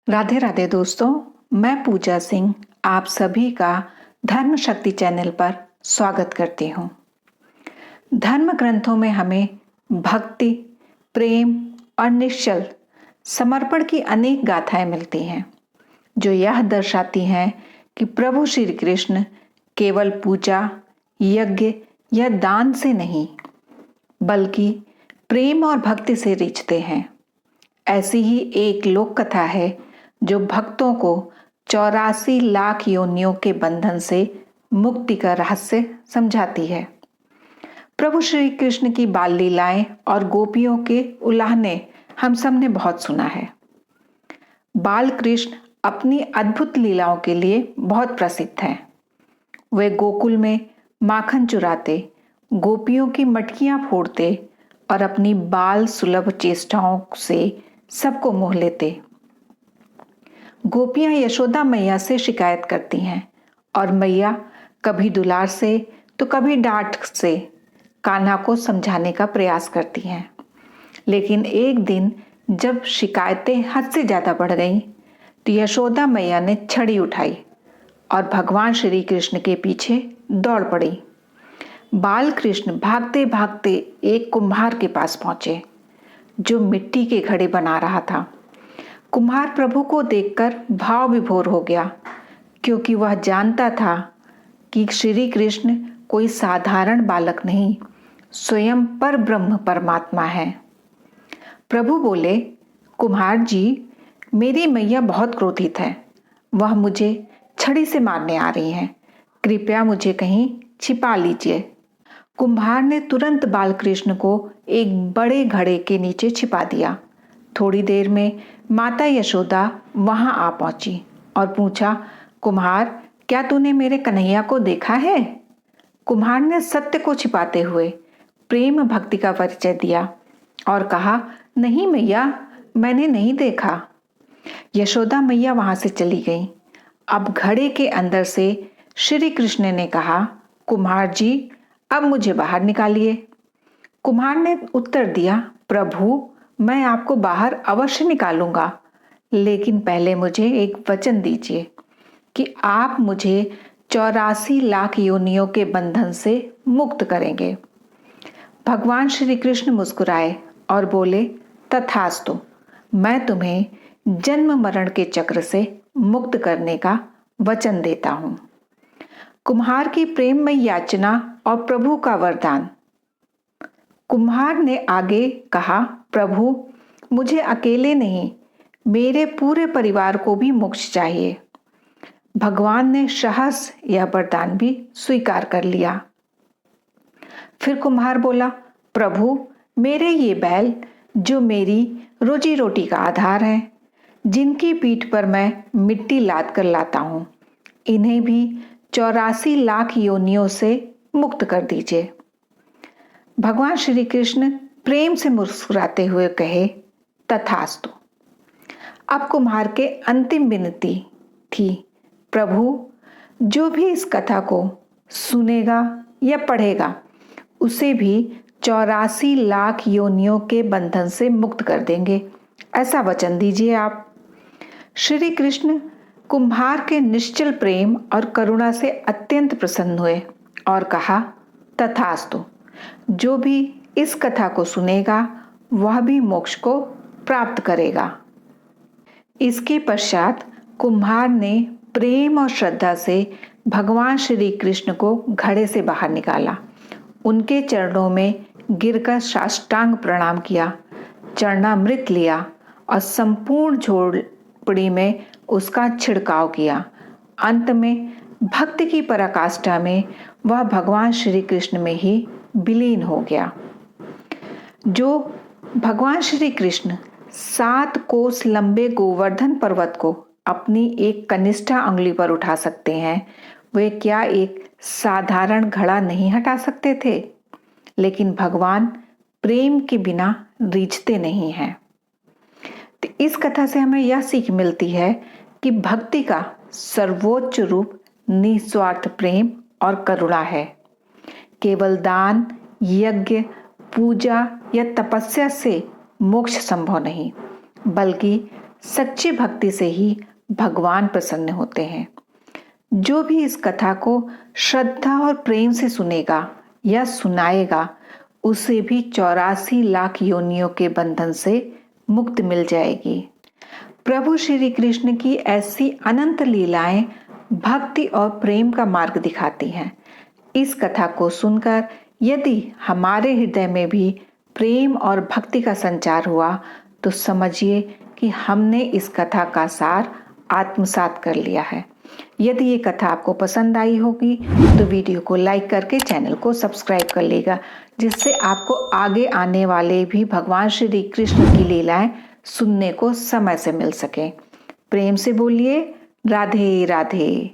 राधे राधे दोस्तों, मैं पूजा सिंह आप सभी का धर्म शक्ति चैनल पर स्वागत करती हूँ। धर्म ग्रंथों में हमें भक्ति, प्रेम और निश्चल समर्पण की अनेक गाथाएं मिलती हैं, जो यह दर्शाती हैं कि प्रभु श्री कृष्ण केवल पूजा, यज्ञ या दान से नहीं, बल्कि प्रेम और भक्ति से रिझते हैं। ऐसी ही एक लोक कथा है जो भक्तों को 84 लाख योनियों के बंधन से मुक्ति का रहस्य समझाती है। प्रभु श्री कृष्ण की बाल लीलाएं और गोपियों के उलाहने हम सब ने बहुत सुना है। बाल कृष्ण अपनी अद्भुत लीलाओं के लिए बहुत प्रसिद्ध हैं। वे गोकुल में माखन चुराते, गोपियों की मटकियां फोड़ते और अपनी बाल सुलभ चेष्टाओं से सबको मोह लेते। गोपियां यशोदा मैया से शिकायत करती हैं और मैया कभी दुलार से तो कभी डांट से कान्हा को समझाने का प्रयास करती हैं। लेकिन एक दिन जब शिकायतें हद से ज़्यादा बढ़ गईं, तो यशोदा मैया ने छड़ी उठाई और भगवान श्री कृष्ण के पीछे दौड़ पड़ी। बाल कृष्ण भागते भागते एक कुम्हार के पास पहुंचे, जो मिट्टी के घड़े बना रहा था। कुम्हार प्रभु को देखकर भाव विभोर हो गया, क्योंकि वह जानता था कि श्री कृष्ण कोई साधारण बालक नहीं, स्वयं पर ब्रह्म परमात्मा है। प्रभु बोले, कुम्हार जी, मेरी मैया बहुत क्रोधित है। वह मुझे छड़ी से मारने आ रही हैं। कृपया मुझे कहीं छिपा लीजिए। कुम्हार ने तुरंत बालकृष्ण को एक बड़े घड़े के नीचे छिपा दिया। थोड़ी देर में माता यशोदा वहां आ पहुंची और पूछा, कुम्हार, क्या तूने मेरे कन्हैया को देखा है? कुम्हार ने सत्य को छिपाते हुए प्रेम भक्ति का परिचय दिया और कहा, नहीं मैया, मैंने नहीं देखा। यशोदा मैया वहां से चली गई। अब घड़े के अंदर से श्री कृष्ण ने कहा, कुम्हार जी, अब मुझे बाहर निकालिए। कुम्हार ने उत्तर दिया, प्रभु, मैं आपको बाहर अवश्य निकालूंगा, लेकिन पहले मुझे एक वचन दीजिए कि आप मुझे 84 लाख योनियों के बंधन से मुक्त करेंगे। भगवान श्री कृष्ण मुस्कुराए और बोले, तथास्तु, मैं तुम्हें जन्म मरण के चक्र से मुक्त करने का वचन देता हूं। कुम्हार की प्रेममय याचना और प्रभु का वरदान। कुम्हार ने आगे कहा, प्रभु, मुझे अकेले नहीं, मेरे पूरे परिवार को भी मोक्ष चाहिए। भगवान ने सहस यह वरदान भी स्वीकार कर लिया। फिर कुम्हार बोला, प्रभु, मेरे ये बैल जो मेरी रोजी रोटी का आधार है, जिनकी पीठ पर मैं मिट्टी लाद कर लाता हूं, इन्हें भी 84 लाख योनियों से मुक्त कर दीजिए। भगवान श्री कृष्ण प्रेम से मुस्कुराते हुए कहे, तथास्तु। अब कुम्हार के अंतिम विनती थी, प्रभु, जो भी इस कथा को सुनेगा या पढ़ेगा, उसे भी 84 लाख योनियों के बंधन से मुक्त कर देंगे, ऐसा वचन दीजिए आप। श्री कृष्ण कुम्हार के निश्चल प्रेम और करुणा से अत्यंत प्रसन्न हुए और कहा, तथास्तु, जो भी इस कथा को सुनेगा वह भी मोक्ष को प्राप्त करेगा। इसके पश्चात कुम्हार ने प्रेम और श्रद्धा से भगवान श्री कृष्ण को घड़े से बाहर निकाला, उनके चरणों में गिरकर साष्टांग प्रणाम किया, चरणामृत लिया और संपूर्ण झोपड़ी में उसका छिड़काव किया। अंत में भक्ति की पराकाष्ठा में वह भगवान श्री कृष्ण में ही विलीन हो गया। जो भगवान श्री कृष्ण 7 कोस लंबे गोवर्धन पर्वत को अपनी एक कनिष्ठा अंगुली पर उठा सकते हैं, वे क्या एक साधारण घड़ा नहीं हटा सकते थे? लेकिन भगवान प्रेम के बिना रीझते नहीं हैं। तो इस कथा से हमें यह सीख मिलती है कि भक्ति का सर्वोच्च रूप निस्वार्थ प्रेम और करुणा है। केवल दान, यज्ञ, पूजा या तपस्या से मोक्ष संभव नहीं, बल्कि सच्ची भक्ति से ही भगवान प्रसन्न होते हैं। जो भी इस कथा को श्रद्धा और प्रेम से सुनेगा या सुनाएगा, उसे भी 84 लाख योनियों के बंधन से मुक्ति मिल जाएगी। प्रभु श्री कृष्ण की ऐसी अनंत लीलाएं भक्ति और प्रेम का मार्ग दिखाती हैं। इस कथा को सुनकर यदि हमारे हृदय में भी प्रेम और भक्ति का संचार हुआ, तो समझिए कि हमने इस कथा का सार आत्मसात कर लिया है। यदि ये कथा आपको पसंद आई होगी तो वीडियो को लाइक करके चैनल को सब्सक्राइब कर लेगा, जिससे आपको आगे आने वाले भी भगवान श्री कृष्ण की लीलाएं सुनने को समय से मिल सके। प्रेम से बोलिए राधे राधे।